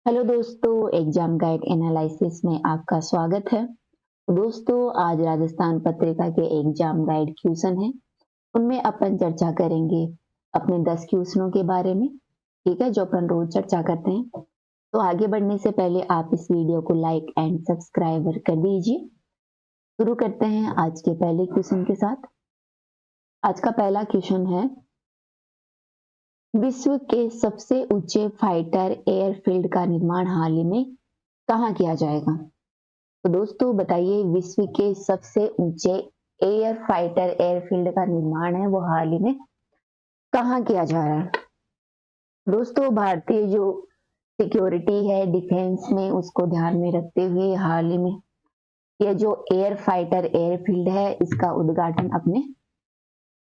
Hello दोस्तों, exam guide analysis में आपका स्वागत है। दोस्तों, आज राजस्थान पत्रिका के एग्जाम गाइड क्वेश्चन है, उनमें अपन चर्चा करेंगे अपने 10 क्वेश्चनों के बारे में। ठीक है, जो अपन रोज चर्चा करते हैं। तो आगे बढ़ने से पहले आप इस वीडियो को लाइक एंड सब्सक्राइबर कर दीजिए। शुरू करते हैं आज के पहले क्वेश्चन के साथ। आज का पहला क्वेश्चन है, विश्व के सबसे ऊंचे फाइटर एयरफील्ड का निर्माण हाल ही में कहाँ किया जाएगा? तो दोस्तों बताइए, विश्व के सबसे ऊंचे एयर फाइटर एयरफील्ड का निर्माण है वो हाल ही में कहाँ किया जा रहा है? दोस्तों, भारतीय जो सिक्योरिटी है डिफेंस में, उसको ध्यान में रखते हुए हाल ही में यह जो एयर फाइटर एयरफील्ड है, इसका उद्घाटन अपने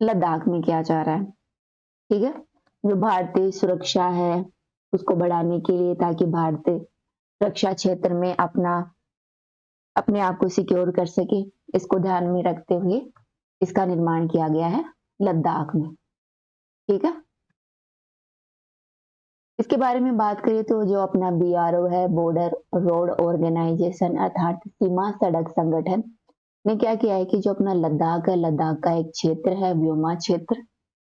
लद्दाख में किया जा रहा है। ठीक है, जो भारतीय सुरक्षा है उसको बढ़ाने के लिए, ताकि भारतीय रक्षा क्षेत्र में अपने आप को सिक्योर कर सके, इसको ध्यान में रखते हुए इसका निर्माण किया गया है लद्दाख में। ठीक है, इसके बारे में बात करें तो जो अपना बीआरओ है, बॉर्डर रोड ऑर्गेनाइजेशन अर्थात सीमा सड़क संगठन ने क्या किया है कि जो अपना लद्दाख है, लद्दाख का एक क्षेत्र है व्योमा क्षेत्र।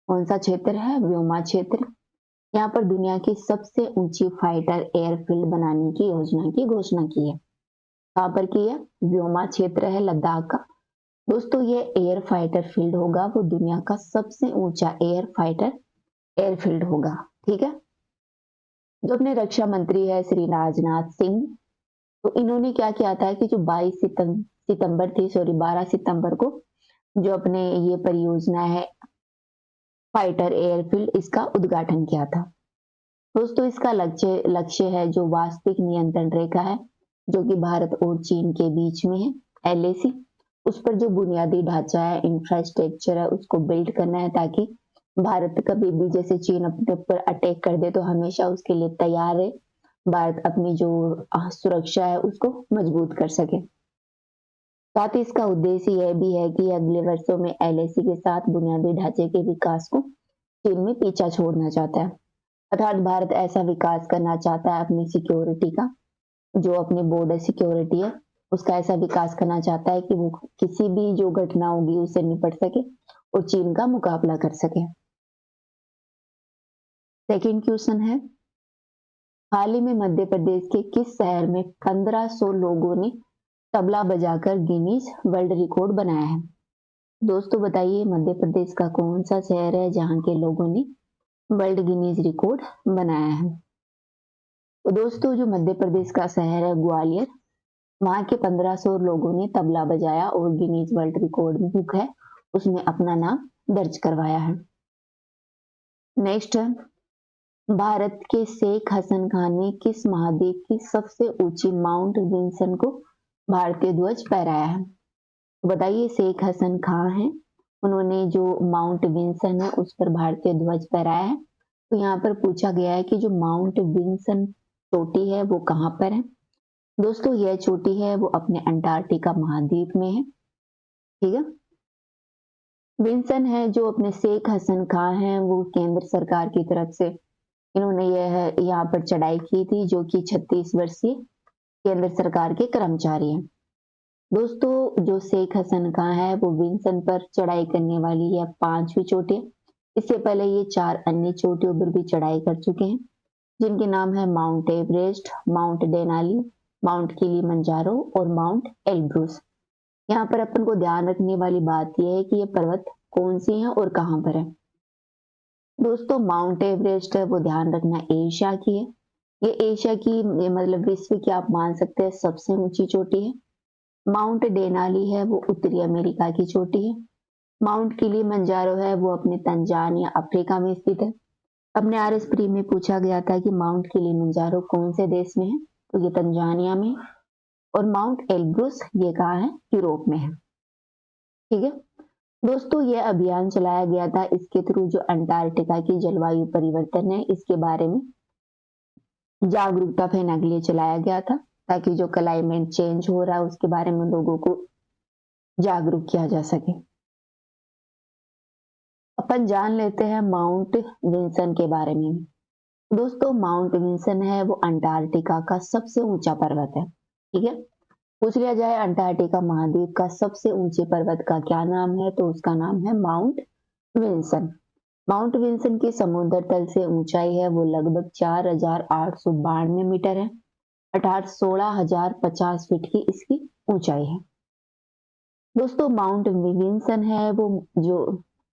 कौन सा क्षेत्र है? व्योमा क्षेत्र। यहाँ पर दुनिया की सबसे ऊंची फाइटर एयरफील्ड बनाने की योजना की घोषणा की है। कहाँ पर की है? व्योमा क्षेत्र है लद्दाख का। दोस्तों, ये एयर फाइटर फील्ड होगा, वो दुनिया का सबसे ऊंचा एयर फाइटर एयरफील्ड होगा। ठीक है, जो अपने रक्षा मंत्री है श्री राजनाथ सिंह, तो इन्होंने क्या किया था कि जो 12 सितंबर को जो अपने ये परियोजना है फाइटर एयरफील्ड, इसका उद्घाटन किया था। दोस्तों, इसका लक्ष्य है जो वास्तविक नियंत्रण रेखा है, जो कि भारत और चीन के बीच में है, एलएसी, उस पर जो बुनियादी ढांचा है, इंफ्रास्ट्रक्चर है, उसको बिल्ड करना है, ताकि भारत कभी भी जैसे चीन अपने ऊपर अटैक कर दे तो हमेशा उसके लिए तैयार है। भारत अपनी जो सुरक्षा है उसको मजबूत कर सके। साथ ही इसका उद्देश्य यह भी है कि अगले वर्षों में एलएसी के साथ बुनियादी ढांचे के विकास को चीन में पीछा छोड़ना चाहता है। अर्थात भारत ऐसा विकास करना चाहता है अपनी सिक्योरिटी का, जो अपनी बॉर्डर सिक्योरिटी है उसका ऐसा विकास करना चाहता है कि वो किसी भी जो घटना होगी उससे निपट सके और चीन का मुकाबला कर सके। सेकंड क्वेश्चन है, हाल ही में मध्य प्रदेश के किस शहर में 1500 लोगों ने तबला बजाकर गिनीज वर्ल्ड रिकॉर्ड बनाया है? दोस्तों बताइए, मध्य प्रदेश का कौन सा शहर है जहां के लोगों ने वर्ल्ड गिनीज रिकॉर्ड बनाया है? तो दोस्तों, जो मध्य प्रदेश का शहर है ग्वालियर, वहां के 1500 लोगों ने तबला बजाया और गिनीज वर्ल्ड रिकॉर्ड बुक है उसमें अपना नाम दर्ज करवाया है। नेक्स्ट है, भारत के शेख हसन खान ने किस महाद्वीप की सबसे ऊंची माउंट विंसन को भारतीय ध्वज फहराया है? बताइए, शेख हसन खान है, उन्होंने जो माउंट विंसन है उस पर भारतीय ध्वज फहराया है। तो यहाँ पर पूछा गया है कि जो माउंट विंसन चोटी है वो कहाँ पर है? दोस्तों, यह चोटी है वो अपने अंटार्कटिका महाद्वीप में है। ठीक है, विंसन है जो अपने शेख हसन खान है, वो केंद्र सरकार की तरफ से इन्होंने यह यहाँ पर चढ़ाई की थी, जो कि 36 वर्षीय केंद्र सरकार के कर्मचारी हैं। दोस्तों, जो शेख हसन खान है वो विंसन पर चढ़ाई करने वाली यह 5वीं चोटी है। इससे पहले ये 4 अन्य चोटियों पर भी चढ़ाई कर चुके हैं, जिनके नाम है mount Everest, mount Denali, mount Kilimanjaro और माउंट एल्ब्रूस। यहाँ पर अपन को ध्यान रखने वाली बात यह है कि ये पर्वत कौन सी है और कहाँ पर है। दोस्तों, माउंट एवरेस्ट है वो ध्यान रखना एशिया की है। ये एशिया की, ये मतलब विश्व की आप मान सकते हैं सबसे ऊंची चोटी है। माउंट डेनाली है वो उत्तरी अमेरिका की चोटी है। माउंट किलिमंजारो है वो अपने तंजानिया अफ्रीका में स्थित है। अपने आरएस प्री में पूछा गया था कि माउंट किलिमंजारो कौन से देश में है, तो ये तंजानिया में। और माउंट एल्ब्रुस ये कहाँ है? यूरोप में है। ठीक है दोस्तों, ये अभियान चलाया गया था, इसके थ्रू जो अंटार्कटिका की जलवायु परिवर्तन है इसके बारे में जागरूकता फैलाने के लिए चलाया गया था, ताकि जो क्लाइमेट चेंज हो रहा है उसके बारे में लोगों को जागरूक किया जा सके। अपन जान लेते हैं माउंट विंसन के बारे में। दोस्तों माउंट विल्सन है वो अंटार्कटिका का सबसे ऊंचा पर्वत है। ठीक है, पूछ लिया जाए अंटार्कटिका महाद्वीप का सबसे ऊंचे पर्वत का क्या नाम है, तो उसका नाम है माउंट विल्सन। माउंट विल्सन की समुद्र तल से ऊंचाई है वो लगभग 4,892 मीटर है, अर्थात 16,050 फीट की इसकी ऊंचाई है। दोस्तों माउंट विल्सन है वो जो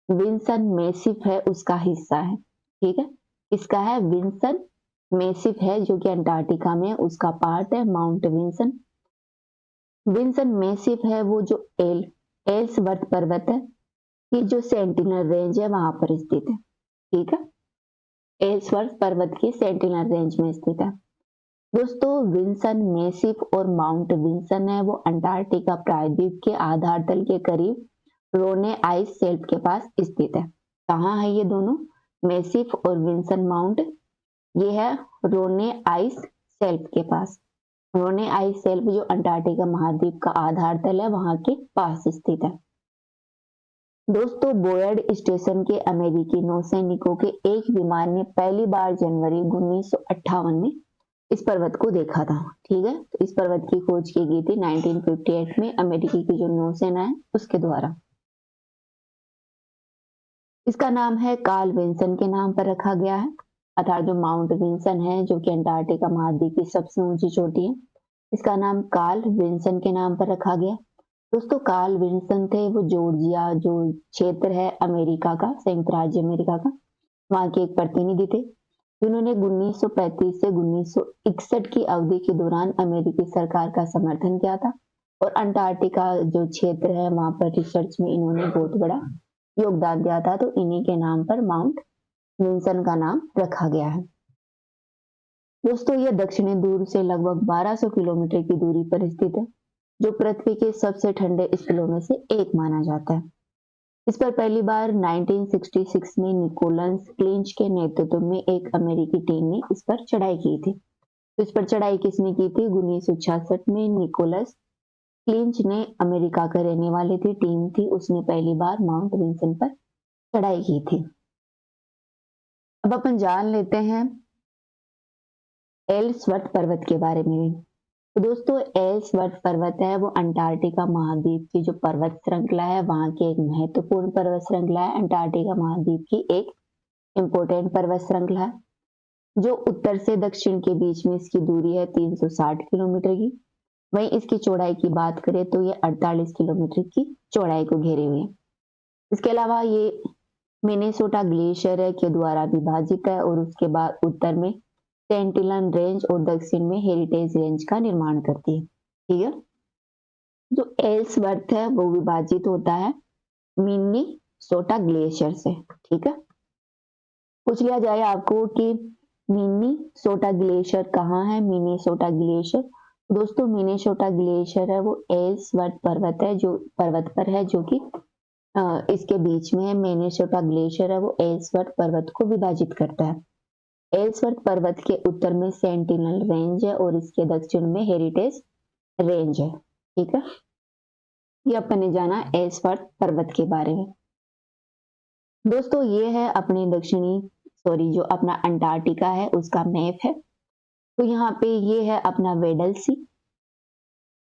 विल्सन मेसिफ है उसका हिस्सा है। ठीक है, इसका है विल्सन मेसिफ है जो कि अंटार्कटिका में उसका पार्ट है माउंट विल्सन। विल्सन मेसिफ है वो जो एल्सवर्थ पर्वत है कि जो सेंटिनल रेंज है वहां पर स्थित है। ठीक है, एल्सवर्थ पर्वत की सेंटिनल रेंज में स्थित है। दोस्तों विल्सन मेसिफ और माउंट विल्सन है वो अंटार्कटिका प्रायद्वीप के आधार तल के करीब रोने आइस शेल्फ के पास स्थित है। कहाँ है ये दोनों, मेसिफ और विल्सन माउंट? ये है रोने आइस शेल्फ के पास। रोने आइस शेल्फ जो अंटार्कटिका महाद्वीप का आधार तल है वहां के पास स्थित है। दोस्तों बोयड स्टेशन के अमेरिकी नौसैनिकों के एक विमान ने पहली बार जनवरी 1958 में इस पर्वत को देखा था। ठीक है, तो इस पर्वत की खोज की गई थी 1958 में अमेरिकी की जो नौसेना है उसके द्वारा। इसका नाम है कार्ल विल्सन के नाम पर रखा गया है, अर्थात जो माउंट विल्सन है जो कि अंटार्कटिका महाद्वीप की सबसे ऊंची चोटी है, इसका नाम कार्ल विल्सन के नाम पर रखा गया। दोस्तों कार्ल विल्सन थे वो जॉर्जिया जो क्षेत्र है अमेरिका का, संयुक्त राज्य अमेरिका का, वहां के एक प्रतिनिधि थे जिन्होंने 1935 से 1961 की अवधि के दौरान अमेरिकी सरकार का समर्थन किया था और अंटार्कटिका जो क्षेत्र है वहां पर रिसर्च में इन्होंने बहुत बड़ा योगदान दिया था, तो इन्हीं के नाम पर माउंट विल्सन का नाम रखा गया है। दोस्तों यह दक्षिणी ध्रुव से लगभग 1200 किलोमीटर की दूरी पर स्थित है, जो पृथ्वी के सबसे ठंडे स्थलों में से एक माना जाता है। इस पर पहली बार 1966 में निकोलस क्लिंच के नेतृत्व में एक अमेरिकी टीम ने इस पर चढ़ाई की थी। तो इस पर चढ़ाई किसने की थी? 1966 में निकोलस क्लिंच ने, अमेरिका का रहने वाली थी टीम थी, उसने पहली बार माउंट विल्सन पर चढ़ाई की थी। अब अपन जान लेते हैं एल्सवर्थ पर्वत के बारे में। तो दोस्तों एल्सवर्थ पर्वत है वो अंटार्कटिका महाद्वीप की जो पर्वत श्रृंखला है वहां की एक महत्वपूर्ण पर्वत श्रृंखला है। अंटार्कटिका महाद्वीप की एक इंपोर्टेंट पर्वत श्रृंखला है जो उत्तर से दक्षिण के बीच में इसकी दूरी है 360 किलोमीटर की। वहीं इसकी चौड़ाई की बात करें तो ये 48 किलोमीटर की चौड़ाई को घेरे हुए है। इसके अलावा ये मिनेसोटा ग्लेशियर है के द्वारा विभाजित है और उसके बाद उत्तर में सेंटिनल रेंज और दक्षिण में हेरिटेज रेंज का निर्माण करती है। ठीक है, जो एल्सवर्थ है वो विभाजित होता है मिनीसोटा ग्लेशियर से। ठीक है, पूछ लिया जाए आपको कि मिनीसोटा ग्लेशियर कहाँ है। मिनीसोटा ग्लेशियर दोस्तों मिनेसोटा ग्लेशियर है वो एल्सवर्थ पर्वत है जो पर्वत पर है जो कि इसके बीच में है। मिनेसोटा ग्लेशियर है वो एल्सवर्थ पर्वत को विभाजित करता है। एल्सवर्थ पर्वत के उत्तर में सेंटिनल रेंज है और इसके दक्षिण में हेरिटेज रेंज है। ठीक है, ये अपन ने जाना एल्सवर्थ पर्वत के बारे में। दोस्तों ये है अपने जो अपना अंटार्कटिका है उसका मैप है। तो यहाँ पे ये है अपना वेडल सी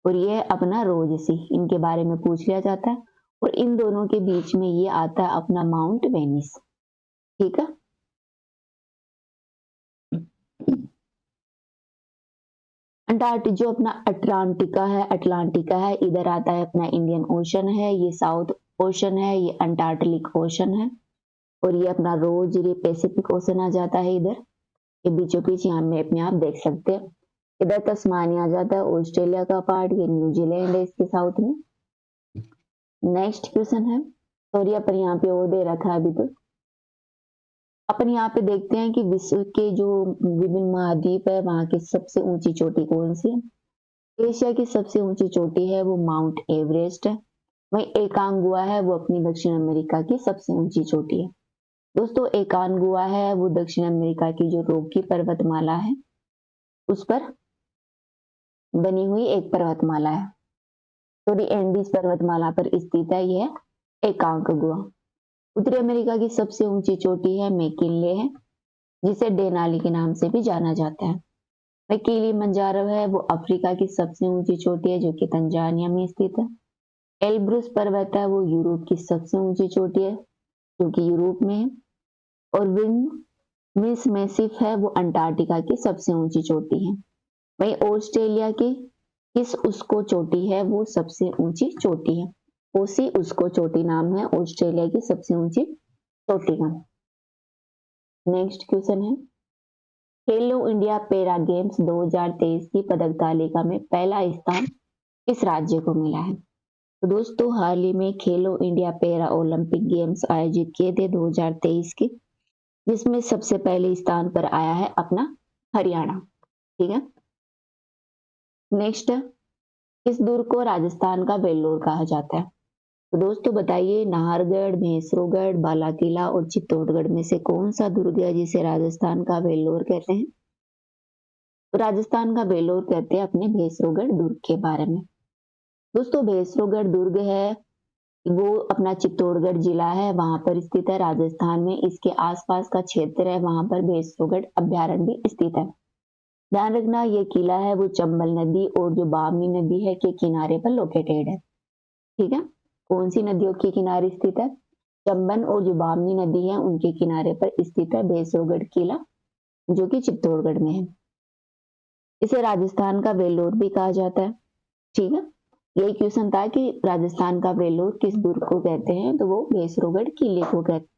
और ये है अपना रोज सी, इनके बारे में पूछ लिया जाता है और इन दोनों के बीच में ये आता है अपना माउंट वेनिस। ठीक है, जो अपना अटलांटिका है इधर आता है अपना इंडियन ओशन है, ये साउथ ओशन है, ये अंटार्कटिक ओशन है और ये अपना रोज ये पैसिफिक ओशन आ जाता है इधर। ये बीचों बीच यहाँ मैप में आप देख सकते हैं। इधर तस्मानिया आ जाता है ऑस्ट्रेलिया का पार्ट, ये न्यूजीलैंड है इसके साउथ में। नेक्स्ट क्वेश्चन है, सॉरी अपन यहाँ पे और दे रखा है अभी तो। अपन यहाँ पे देखते हैं कि विश्व के जो विभिन्न महाद्वीप है वहां की सबसे ऊंची चोटी कौन सी है। एशिया की सबसे ऊंची चोटी है वो माउंट एवरेस्ट है। वहीं एकांगुआ है वो अपनी दक्षिण अमेरिका की सबसे ऊंची चोटी है। दोस्तों एकांगुआ है वो दक्षिण अमेरिका की जो रॉकी पर्वतमाला है उस पर बनी हुई एक पर्वतमाला है। तो एंडीज पर्वतमाला पर स्थित है यह एकांगुआ। उत्तरी अमेरिका की सबसे ऊंची चोटी है मैकिनले है जिसे डेनाली के नाम से भी जाना जाता है। वही किलिमंजारो है वो अफ्रीका की सबसे ऊंची चोटी है जो कि तंजानिया में स्थित है। एल्ब्रुस पर्वत है वो यूरोप की सबसे ऊंची चोटी है जो कि यूरोप में है। और विंस मैसिफ है वो अंटार्कटिका की सबसे ऊंची चोटी है। वहीं ऑस्ट्रेलिया की किस उसको चोटी है वो सबसे ऊंची चोटी है। ओसी उसको चोटी नाम है ऑस्ट्रेलिया की सबसे ऊंची चोटी का। नेक्स्ट क्वेश्चन है, खेलो इंडिया पैरा गेम्स 2023 की पदक तालिका में पहला स्थान किस राज्य को मिला है? तो दोस्तों हाल ही में खेलो इंडिया पैरा ओलंपिक गेम्स आयोजित किए थे 2023 के, जिसमें सबसे पहले स्थान पर आया है अपना हरियाणा। ठीक है। नेक्स्ट, इस दुर्ग को राजस्थान का वेल्लोर कहा जाता है। तो दोस्तों बताइए, नाहरगढ़, भैंसरोगढ़, बालाकिला और चित्तौड़गढ़ में से कौन सा दुर्ग है जिसे राजस्थान का वेल्लोर कहते हैं? तो राजस्थान का वेल्लोर कहते हैं अपने भैंसरोगढ़ दुर्ग के बारे में। दोस्तों भैंसरोगढ़ दुर्ग है वो अपना चित्तौड़गढ़ जिला है वहां पर स्थित है राजस्थान में। इसके आसपास का क्षेत्र है वहां पर भैंसरोगढ़ अभ्यारण्य भी स्थित है। ध्यान रखना ये किला है वो चंबल नदी और जो बामनी नदी है के किनारे पर लोकेटेड है। ठीक है। कौन सी नदियों के किनारे स्थित है? चंबल और जो बामनी नदी है उनके किनारे पर स्थित है भैंसरोगढ़ किला जो कि चित्तौड़गढ़ में है। इसे राजस्थान का वेल्लोर भी कहा जाता है। ठीक है। यही क्वेश्चन था कि राजस्थान का वेल्लोर किस दुर्ग को कहते हैं, तो वो भैंसरोगढ़ किले को कहते